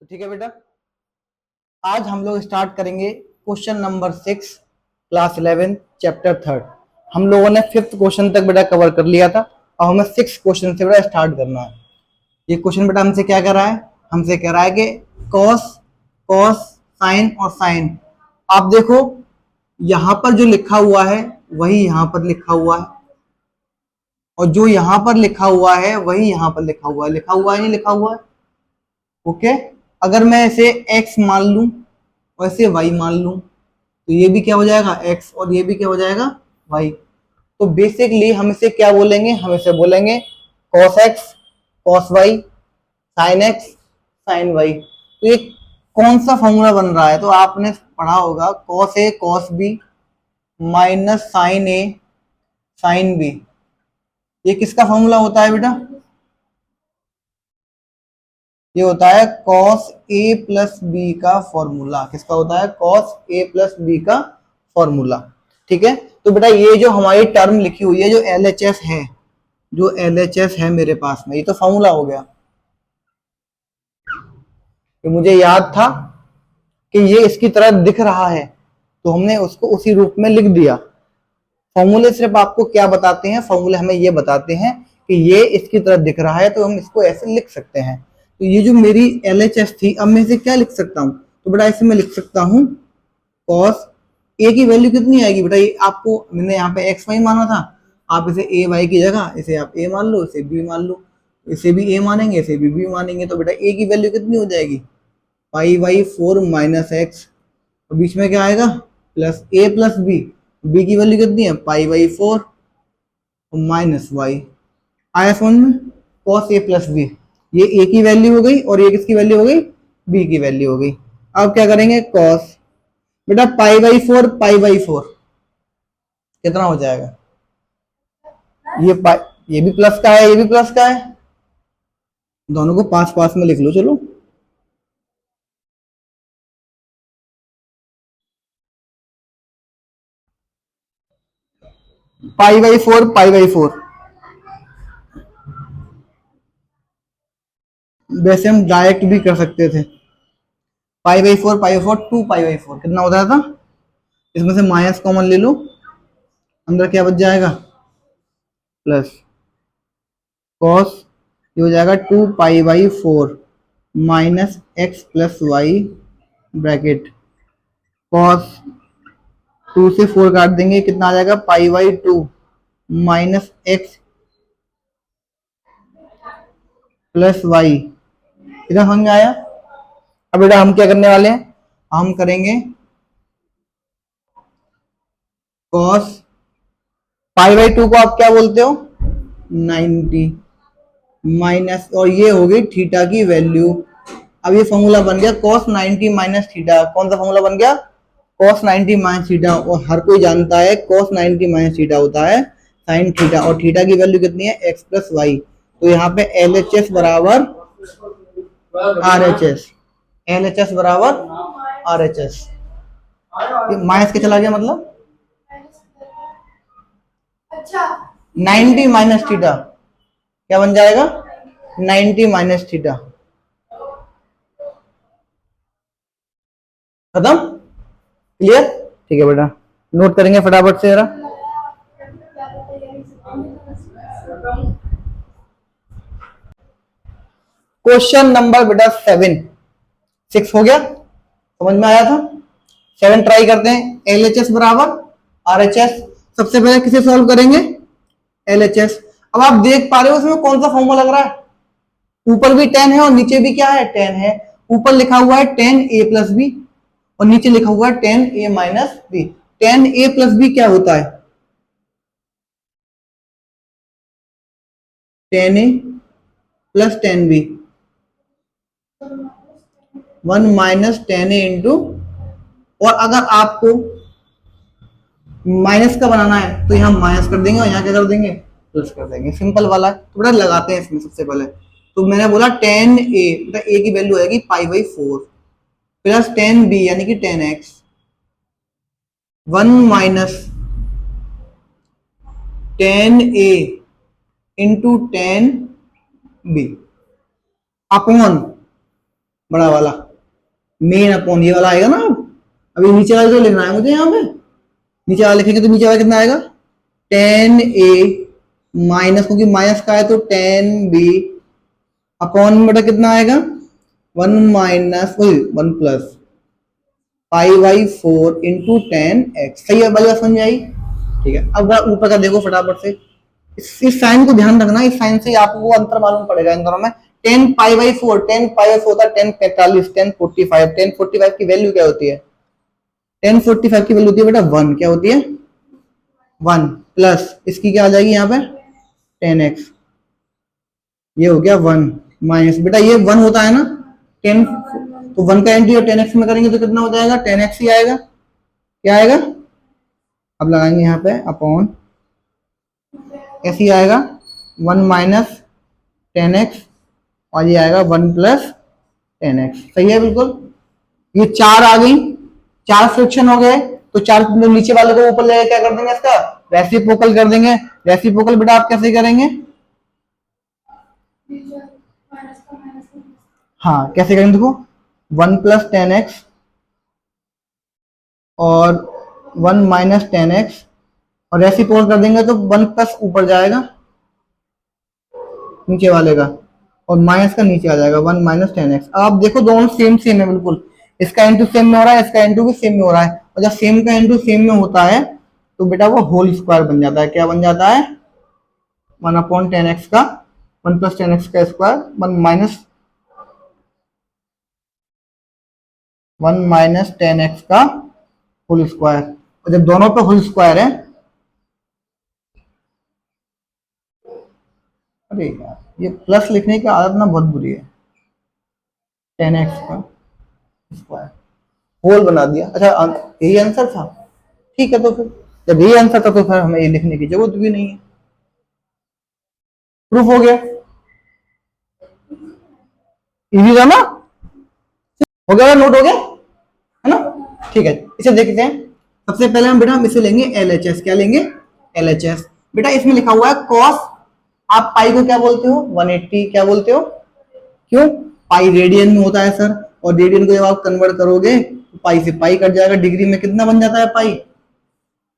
तो ठीक है बेटा, आज हम लोग स्टार्ट करेंगे क्वेश्चन नंबर 6 क्लास 11 चैप्टर 3। हम लोगों ने 5th क्वेश्चन तक बेटा कवर कर लिया था और हमें 6th क्वेश्चन से बेटा स्टार्ट करना है। ये क्वेश्चन बेटा हमसे क्या कर रहा है, हमसे कह रहा है कि कॉस कॉस साइन और साइन। आप देखो यहां पर जो लिखा हुआ है वही यहां पर लिखा हुआ है और जो यहां पर लिखा हुआ है वही यहां पर लिखा हुआ है। लिखा हुआ है नहीं लिखा हुआ है। ओके, अगर मैं इसे x मान लूं और इसे y मान लूं तो ये भी क्या हो जाएगा x और ये भी क्या हो जाएगा y। तो बेसिकली हम इसे क्या बोलेंगे, हम इसे बोलेंगे cos x cos y sin x sin y। तो ये कौन सा फॉर्मूला बन रहा है, तो आपने पढ़ा होगा cos a cos b minus sine a sine b. ये किसका फॉर्मूला होता है बेटा, ये होता है cos a प्लस बी का फॉर्मूला। किसका होता है, cos a प्लस बी का फॉर्मूला। ठीक है, तो बेटा ये जो हमारी टर्म लिखी हुई है जो LHS है, जो LHS है मेरे पास में, ये तो फॉर्मूला हो गया। तो मुझे याद था कि ये इसकी तरह दिख रहा है तो हमने उसको उसी रूप में लिख दिया। फॉर्मूले सिर्फ आपको क्या बताते हैं, फॉर्मूले हमें ये बताते हैं कि ये इसकी तरह दिख रहा है तो हम इसको ऐसे लिख सकते हैं। तो ये जो मेरी LHS थी, अब मैं इसे क्या लिख सकता हूँ, तो बेटा इसे मैं लिख सकता हूँ cos a की वैल्यू कितनी आएगी बेटा, ये आपको मैंने यहाँ पे x y माना था, आप इसे a y की जगह इसे आप a मान लो, इसे b मान लो, इसे भी a मानेंगे इसे भी b मानेंगे। तो बेटा a की वैल्यू कितनी हो जाएगी, पाई बाई 4 माइनस एक्स, और बीच में क्या आएगा प्लस a प्लस b की वैल्यू कितनी है पाई बाई 4 माइनस वाई। आया समझ में, cos a प्लस बी, ये a की वैल्यू हो गई और ये किसकी वैल्यू हो गई, b की वैल्यू हो गई। अब क्या करेंगे cos, बेटा पाई बाई 4 कितना हो जाएगा, ये पाई, ये भी प्लस का है ये भी प्लस का है, दोनों को पास पास में लिख लो। चलो पाई बाई 4 पाई बाई 4, वैसे हम डायरेक्ट भी कर सकते थे। Pi by four 2 pi by 4 कितना होता था, इसमें से माइनस कॉमन ले लो, अंदर क्या बच जाएगा प्लस कॉस, ये हो जाएगा 2 pi by 4 minus x plus y bracket cos, 2 से 4 काट देंगे कितना आ जाएगा pi by 2 minus x plus y. इतना समझ में आया। अब बेटा हम क्या करने वाले हैं, हम करेंगे कॉस पाई बाई 2 को आप क्या बोलते हो 90 माइनस, और ये हो गई थीटा की वैल्यू। अब ये फॉर्मूला बन गया cos 90 माइनस थीटा। कौन सा फॉर्मूला बन गया, cos 90 माइनस थीटा, और हर कोई जानता है cos 90 माइनस थीटा होता है sin थीटा, और थीटा की वैल्यू कितनी है x प्लस वाई। तो यहाँ पे LHS बराबर RHS, LHS बराबर RHS, माइनस के चला गया मतलब 90 माइनस थीटा क्या बन जाएगा 90 माइनस थीटा। खत्म, क्लियर। ठीक है बेटा, नोट करेंगे फटाफट से जरा। क्वेश्चन नंबर बेटा 7, 6 हो गया, समझ में आया था। 7 ट्राई करते हैं। LHS बराबर RHS, सबसे पहले किसे सॉल्व करेंगे LHS। अब आप देख पा रहे हो उसमें कौन सा फॉर्मूला लग रहा है, ऊपर भी 10 है और नीचे भी क्या है 10 है। ऊपर लिखा हुआ है 10a प्लस बी और नीचे लिखा हुआ है 10a minus B. 10a plus B क्या होता है 10a plus 10b, 1 minus 10a into, और अगर आपको माइनस का बनाना है तो यहाँ माइनस कर देंगे और यहाँ क्या कर देंगे प्लस कर देंगे, सिंपल वाला है। थोड़ा लगाते हैं इसमें सबसे पहले। तो मैंने बोला 10a, मतलब a की वैल्यू आएगी पाई बाई 4 प्लस 10b यानी कि 10x, 1 minus 10a into 10b upon बड़ा वाला मेन अपॉन ये वाला आएगा ना। अभी नीचे वाला जो लिखना है मुझे यहाँ पे, नीचे वाला लिखेंगे तो नीचे वाला कितना आएगा, टेन ए माइनस, क्योंकि माइनस का है तो टेन बी अपॉन में बेटा कितना आएगा, one minus one plus pi by four into ten x. सही है, बात समझ आई। ठीक है, अब ऊपर का देखो फटाफट से, इस साइन को ध्यान रखना, इस साइन से आपको अंतर मालूम पड़ेगा इन दोनों में। Ten pi by four, ten pi by four था टेन पैंतालीस, ten forty five, ten forty five की वैल्यू क्या होती है, टेन फोर्टी फाइव की वैल्यू होती है बेटा वन, क्या होती है वन, प्लस इसकी क्या आ जाएगी यहाँ पे टेन एक्स, ये हो गया वन, माइनस बेटा ये वन होता है ना टेन, तो वन का एंट्री और टेन एक्स में करेंगे तो कितना हो जाएगा, टेन एक्स ही आएगा, क्या आएगा, अब लगाएंगे यहाँ पे अपॉन, ऐसे ही आएगा वन माइनस टेन एक्स और ये आएगा वन प्लस टेन एक्स। सही है बिल्कुल। ये चार आ गई, चार फ्रिक्शन हो गए, तो चार नीचे वाले को ऊपर लेकर क्या कर देंगे, इसका रेसिप्रोकल कर देंगे। रेसिप्रोकल बेटा आप कैसे करेंगे, हाँ कैसे करेंगे देखो, वन प्लस टेन एक्स और वन माइनस टेन एक्स और रेसिप्रोकल कर देंगे तो वन प्लस ऊपर जाएगा नीचे वाले का और माइनस का नीचे आ जाएगा वन माइनस टेन एक्स। आप देखो दोनों सेम सेम है बिल्कुल, इसका इंटू सेम में हो रहा है, इसका इंटू भी सेम में हो रहा है, और जब सेम का इंटू सेम में होता है तो बेटा वो होल स्क्वायर बन जाता है। क्या बन जाता है, वन अपॉन टेन एक्स का वन प्लस टेन एक्स का square, one minus ten x का होल स्क्वायर। और जब दोनों पे होल स्क्वायर है, अरे यार ये प्लस लिखने की आदत ना बहुत बुरी है, टेन एक्स का स्क्वायर होल बना दिया। अच्छा यही आंसर था, ठीक है, तो फिर जब यही आंसर था तो फिर हमें ये लिखने की जरूरत भी नहीं है, प्रूफ हो गया, इजी था ना, हो गया, नोट हो गया है ना। ठीक है, इसे देखते हैं। सबसे पहले हम बेटा हम इसे लेंगे LHS, क्या लेंगे LHS। बेटा इसमें लिखा हुआ है कॉस, आप पाई को क्या बोलते हो 180, क्या बोलते हो, क्यों, पाई रेडियन में होता है सर, और रेडियन को जब आप कन्वर्ट करोगे तो पाई से पाई कट जाएगा, डिग्री में कितना बन जाता है पाई,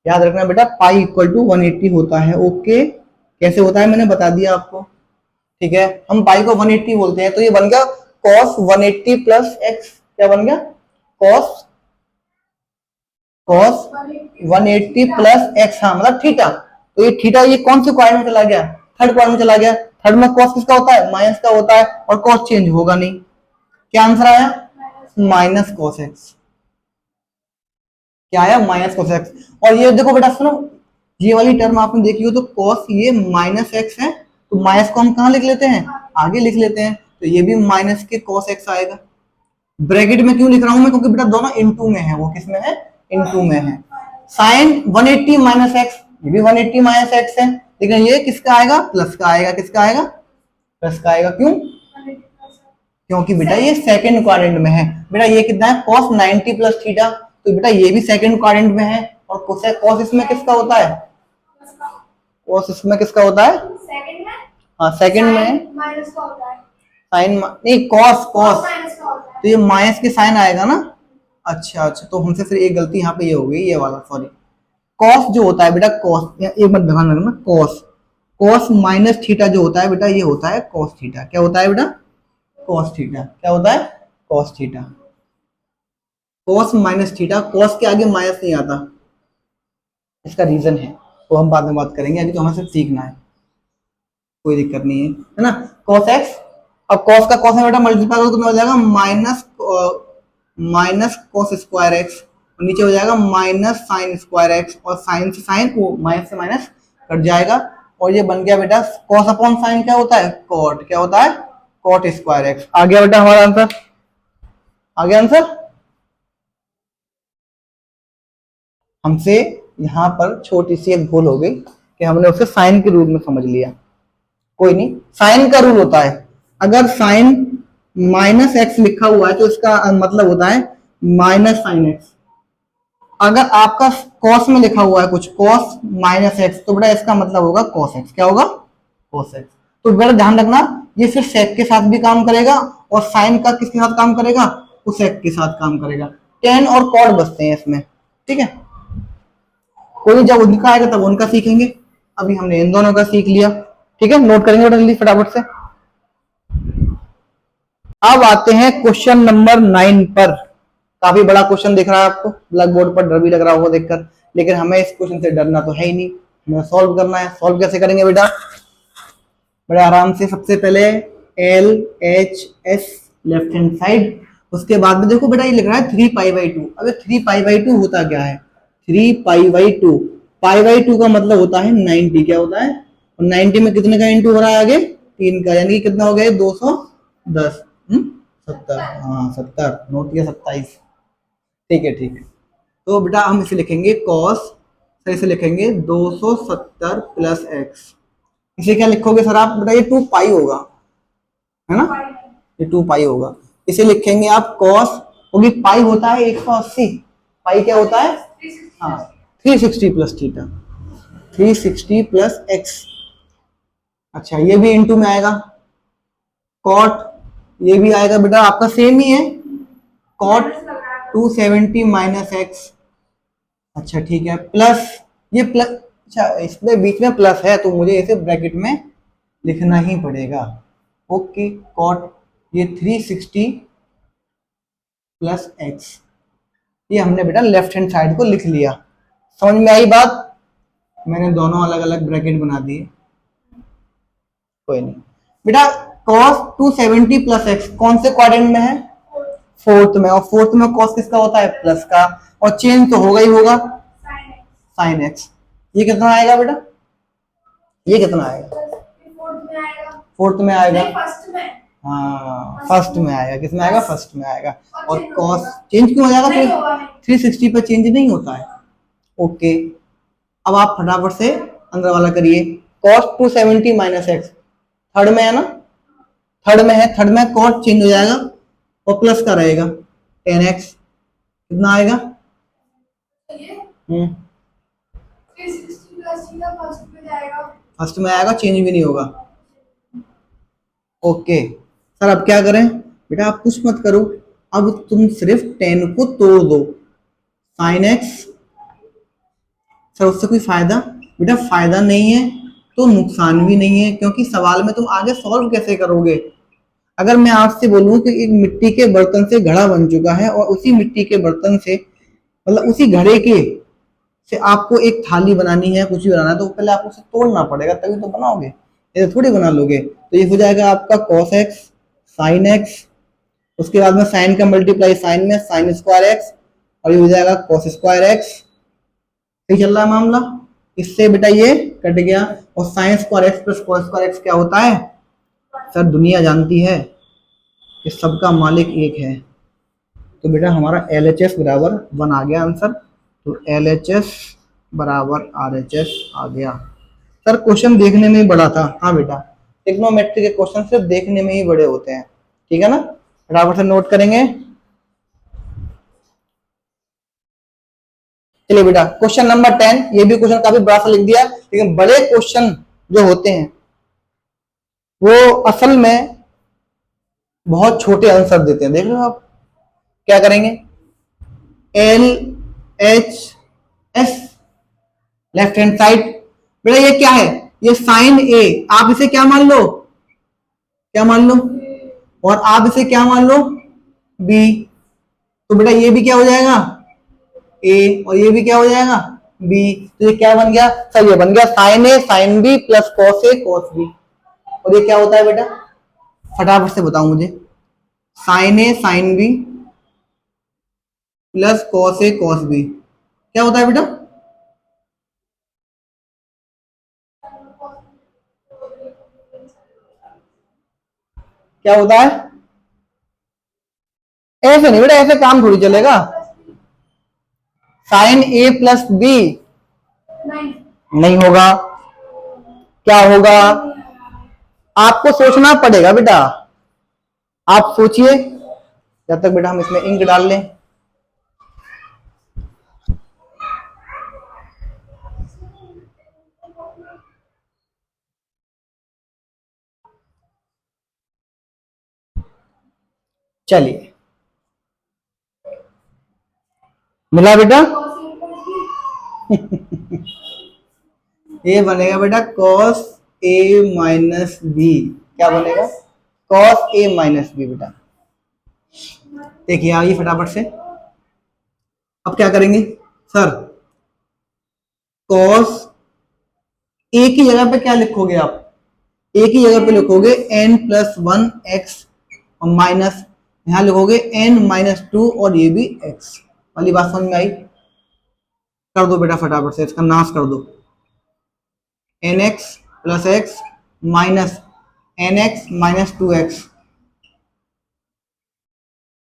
याद रखना बेटा पाई इक्वल टू 180 होता है। ओके, कैसे होता है मैंने बता दिया आपको। ठीक है, हम पाई को 180 बोलते हैं, तो ये बन गया cos 180 प्लस एक्स, क्या बन गया cos 180 प्लस एक्स, हाँ मतलब थीटा। तो ये थीटा ये कौन से क्वाड्रेंट में चला गया, थर्ड क्वाड्रेंट में चला गया। थर्ड में cos किसका होता है, माइनस का होता है, और cos चेंज होगा नहीं। क्या आंसर आया, माइनस cos एक्स, क्या आया माइनस cos एक्स। और ये देखो बेटा सुनो, ये वाली टर्म आपने देखी हो तो cos ये माइनस एक्स है, तो माइनस को हम कहाँ लिख लेते हैं, आगे लिख लेते हैं, तो ये भी माइनस के cos एक्स आएगा। ब्रैकेट में क्यों लिख रहा हूं मैं, क्योंकि बेटा दोनों इनटू में है, वो किस में है, इनटू में है। साइन 180 माइनस एक्स, ये भी 180 माइनस एक्स है, लेकिन ये किसका आएगा, प्लस का आएगा, किसका आएगा, प्लस का आएगा। क्यों, क्योंकि बेटा ये सेकंड क्वाड्रेंट में है। बेटा ये कितना है cos 90 प्लस थीटा, तो बेटा ये भी सेकंड क्वाड्रेंट में है, और cos इसमें किसका होता है, cos इसमें किसका होता है, हाँ सेकंड में माइनस का होता है, साइन नहीं cos, तो ये माइनस के साइन आएगा ना। अच्छा अच्छा, तो हमसे फिर एक गलती यहाँ पे ये हो गई, ये वाला सॉरी, cos जो होता है बेटा cos, एक बात ध्यान रखना, cos माइनस थीटा जो होता है बेटा ये होता है cos थीटा। क्या होता है बेटा, cos थीटा, क्या होता है cos theta, cos minus theta, cos के आगे माइनस नहीं आता, इसका रीजन है तो हम बाद में बात करेंगे, अभी तो हमें सिर्फ सीखना है, कोई दिक्कत नहीं है ना। cos x, अब cos का cos में बेटा मल्टीप्लाई करो तो हो जाएगा माइनस cos स्क्वायर एक्स, नीचे हो जाएगा माइनस साइन स्क्वायर एक्स, और साइन से साइन वो माइनस से माइनस कट जाएगा, और ये बन गया बेटा cos अपॉन साइन क्या होता है, cot, क्या होता है cot स्क्वायर एक्स। आ गया बेटा हमारा आंसर, आ गया आंसर। हमसे यहाँ पर छोटी सी एक भूल हो गई कि हमने उसे साइन के रूप में समझ लिया, कोई नहीं, साइन का रूल होता है, अगर साइन माइनस एक्स लिखा हुआ है तो इसका मतलब होता है माइनस साइन एक्स। अगर आपका कॉस में लिखा हुआ है कुछ cos माइनस एक्स, तो बेटा इसका मतलब होगा cos एक्स, क्या होगा cos एक्स। तो बेटा ध्यान रखना, ये सिर्फ सेक के साथ भी काम करेगा और साइन का किसके साथ काम करेगा, कोसेक के साथ काम करेगा। टेन और कॉड बचते हैं इसमें, ठीक है। कोई जब उनका आएगा तब उनका सीखेंगे, अभी हमने इन दोनों का सीख लिया, ठीक है। नोट करेंगे बेटा जल्दी फटाफट से। अब आते हैं क्वेश्चन नंबर 9 पर। काफी बड़ा क्वेश्चन दिख रहा है आपको ब्लैक बोर्ड पर, डर भी लग रहा होगा देखकर, लेकिन हमें इस क्वेश्चन से डरना तो है ही नहीं, हमें सॉल्व करना है। सॉल्व कैसे करेंगे बेटा, बड़े आराम से। सबसे पहले L H S left hand side, उसके बाद में देखो बेटा ये लिख रहा है 3π/2। अबे 3π/2 होता क्या है, 3π/2, π/2 का मतलब होता है 90। क्या होता है, और 90 में कितने का इंटू हो रहा है आगे, 3 का, यानी कि कितना हो गया 210, 70, हाँ 70, नोट किया 27, ठीक है ठीक है। तो बेटा हम इसे लिखेंगे कॉस, सही से लिखेंगे 270 प्लस एक्स। इसे क्या लिखोगे सर आप, बेटा ये 2π होगा, है ना, ये 2π होगा। इसे लिखेंगे आप कॉस, क्योंकि पाई होता है 180, पाई क्या होता है, हाँ 360 प्लस थीटा, 360 प्लस एक्स। अच्छा ये भी इंटू में आएगा, कॉट ये भी आएगा बेटा आपका सेम ही है, कॉट 270 माइनस एक्स। अच्छा ठीक है, प्लस ये प्लस, अच्छा इसमें बीच में प्लस है तो मुझे इसे ब्रैकेट में लिखना ही पड़ेगा। ओके, कॉट ये 360 प्लस एक्स, ये हमने बेटा लेफ्ट हैंड साइड को लिख लिया। समझ में आई बात, मैंने दोनों अलग अलग ब्रैकेट बना दिए, कोई नहीं बेटा। cos 270 प्लस एक्स कौन से क्वाड्रेंट में है, फोर्थ में, और फोर्थ में cos किसका होता है, प्लस का, और चेंज तो होगा ही होगा, साइन एक्स। ये कितना आएगा बेटा, ये कितना आएगा, फोर्थ में आएगा, हाँ फर्स्ट में आएगा, किसमें आएगा, फर्स्ट में आएगा। और cos चेंज क्यों हो जाएगा, फिर 360 पे चेंज नहीं होता है। ओके, अब आप फटाफट से अंदर वाला करिए, cos 270 माइनस एक्स, थर्ड में है ना, थर्ड में है, थर्ड में cos चेंज हो जाएगा और प्लस का रहेगा 10x, कितना आएगा, फर्स्ट में आएगा, चेंज भी नहीं होगा। ओके सर अब क्या करें, बेटा आप कुछ मत करो, अब तुम सिर्फ 10 को तोड़ दो, साइन एक्स। सर उससे कोई फायदा, बेटा फायदा नहीं है तो नुकसान भी नहीं है, क्योंकि सवाल में तुम आगे सॉल्व कैसे करोगे। अगर मैं आपसे बोलूं कि एक मिट्टी के बर्तन से घड़ा बन चुका है और उसी मिट्टी के बर्तन से, मतलब उसी घड़े के से आपको एक थाली बनानी है, कुछ भी बनाना है, तो पहले आपको उसे तोड़ना पड़ेगा तभी तो बनाओगे, ऐसे थोड़ी बना लोगे। तो ये हो जाएगा आपका cos x sin x, उसके बाद में साइन का मल्टीप्लाई साइन में साइन स्क्वायर एक्स, और ये हो जाएगा cos स्क्वायर एक्स। सही चल रहा है मामला, इससे बेटा ये कट गया, और sine square x plus cos square x क्या होता है, सर दुनिया जानती है कि सबका मालिक एक है। तो बेटा हमारा LHS बराबर 1 आ गया आंसर, तो LHS बराबर RHS आ गया। सर क्वेश्चन देखने में ही बड़ा था, हाँ बेटा ट्रिग्नोमेट्री के क्वेश्चन सिर्फ देखने में ही बड़े होते हैं, ठीक है ना, बराबर से नोट करेंगे। चलिए बेटा क्वेश्चन नंबर 10, ये भी क्वेश्चन काफी बड़ा सा लिख दिया, लेकिन बड़े क्वेश्चन जो होते हैं वो असल में बहुत छोटे आंसर देते हैं। देख रहे हो आप, क्या करेंगे, L H S left hand side, बेटा ये क्या है, ये साइन ए, आप इसे क्या मान लो, क्या मान लो, और आप इसे क्या मान लो, बी। तो बेटा ये भी क्या हो जाएगा, ए, और ये भी क्या हो जाएगा, बी। तो ये क्या बन गया, सर ये बन गया sign a sine B plus cos A cos B. और ये क्या होता है बेटा, फटाफट से बताओ मुझे, sign a sine B plus cos A cos B क्या होता है बेटा, क्या होता है, ऐसे नहीं बेटा, ऐसे काम थोड़ी चलेगा। साइन ए प्लस बी नहीं होगा, क्या होगा, आपको सोचना पड़ेगा बेटा, आप सोचिए जब तक बेटा हम इसमें इंक डाल लें। चलिए, मिला बेटा? ये बनेगा बेटा cos a माइनस बी। क्या बनेगा? cos a माइनस बी बेटा। देखिए आइए फटाफट से, अब क्या करेंगे सर? cos a की जगह पे क्या लिखोगे आप? a की जगह पे लिखोगे n प्लस वन एक्स और माइनस, यहां लिखोगे n माइनस टू और ये भी x वाली बात समझ में आई? कर दो बेटा फटाफट से, इसका नाश कर दो। N x plus x minus n x minus two x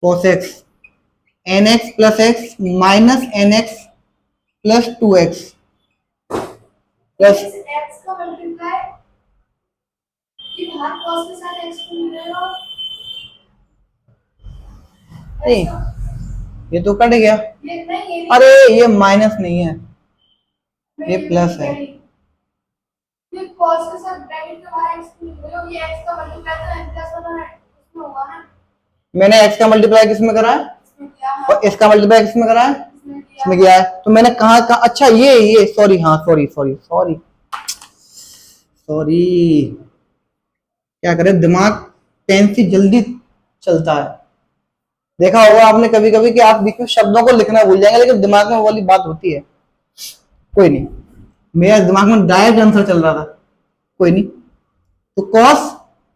cos x, n x plus x minus n x plus two x plus x का मल्टीप्लाई घात cos के साथ x को मिलेगा। नहीं, ये तो कट गया। ये नहीं, अरे ये माइनस नहीं है, ये प्लस है। ये cos के साथ ब्रैकेट के बाहर x को मिलेगा, ये x का मल्टीप्लाई तो n प्लस वाला है इसमें होगा ना। मैंने x का मल्टीप्लाई किस में करा है और इसका मल्टीप्लाई किस में करा है? इसमें किया है। तो मैंने कहा अच्छा ये सॉरी, हाँ सॉरी सॉरी सॉरी सॉरी, क्या करें, दिमाग पेन से जल्दी चलता है। देखा होगा आपने कभी कभी कि आप बीच में शब्दों को लिखना भूल जाएंगे, लेकिन दिमाग में वो वाली बात होती है। कोई नहीं, मेरा दिमाग में डायरेक्ट आंसर चल रहा था, कोई नहीं। तो कॉस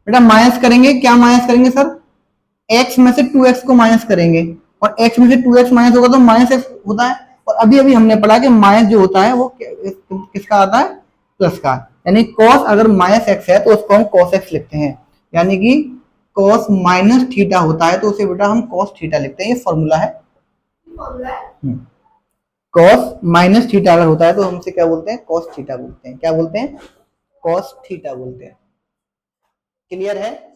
बेटा माइनस करेंगे, क्या माइनस करेंगे सर? x में से 2x को माइनस करेंगे, और x में से 2x माइनस होगा तो माइनस x होता है। और अभी अभी हमने पढ़ा कि माइनस जो होता है वो किसका आता है? प्लस का। यानी cos अगर माइनस x है तो उसको हम cos x लिखते हैं, यानी कि cos माइनस थीटा होता है तो उसे बेटा हम cos थीटा लिखते हैं। ये फॉर्मूला है। cos माइनस थीटा अगर होता है तो हम उसे क्या बोलते हैं? cos थीटा बोलते हैं। क्या बोलते हैं? cos थीटा बोलते हैं। क्लियर है?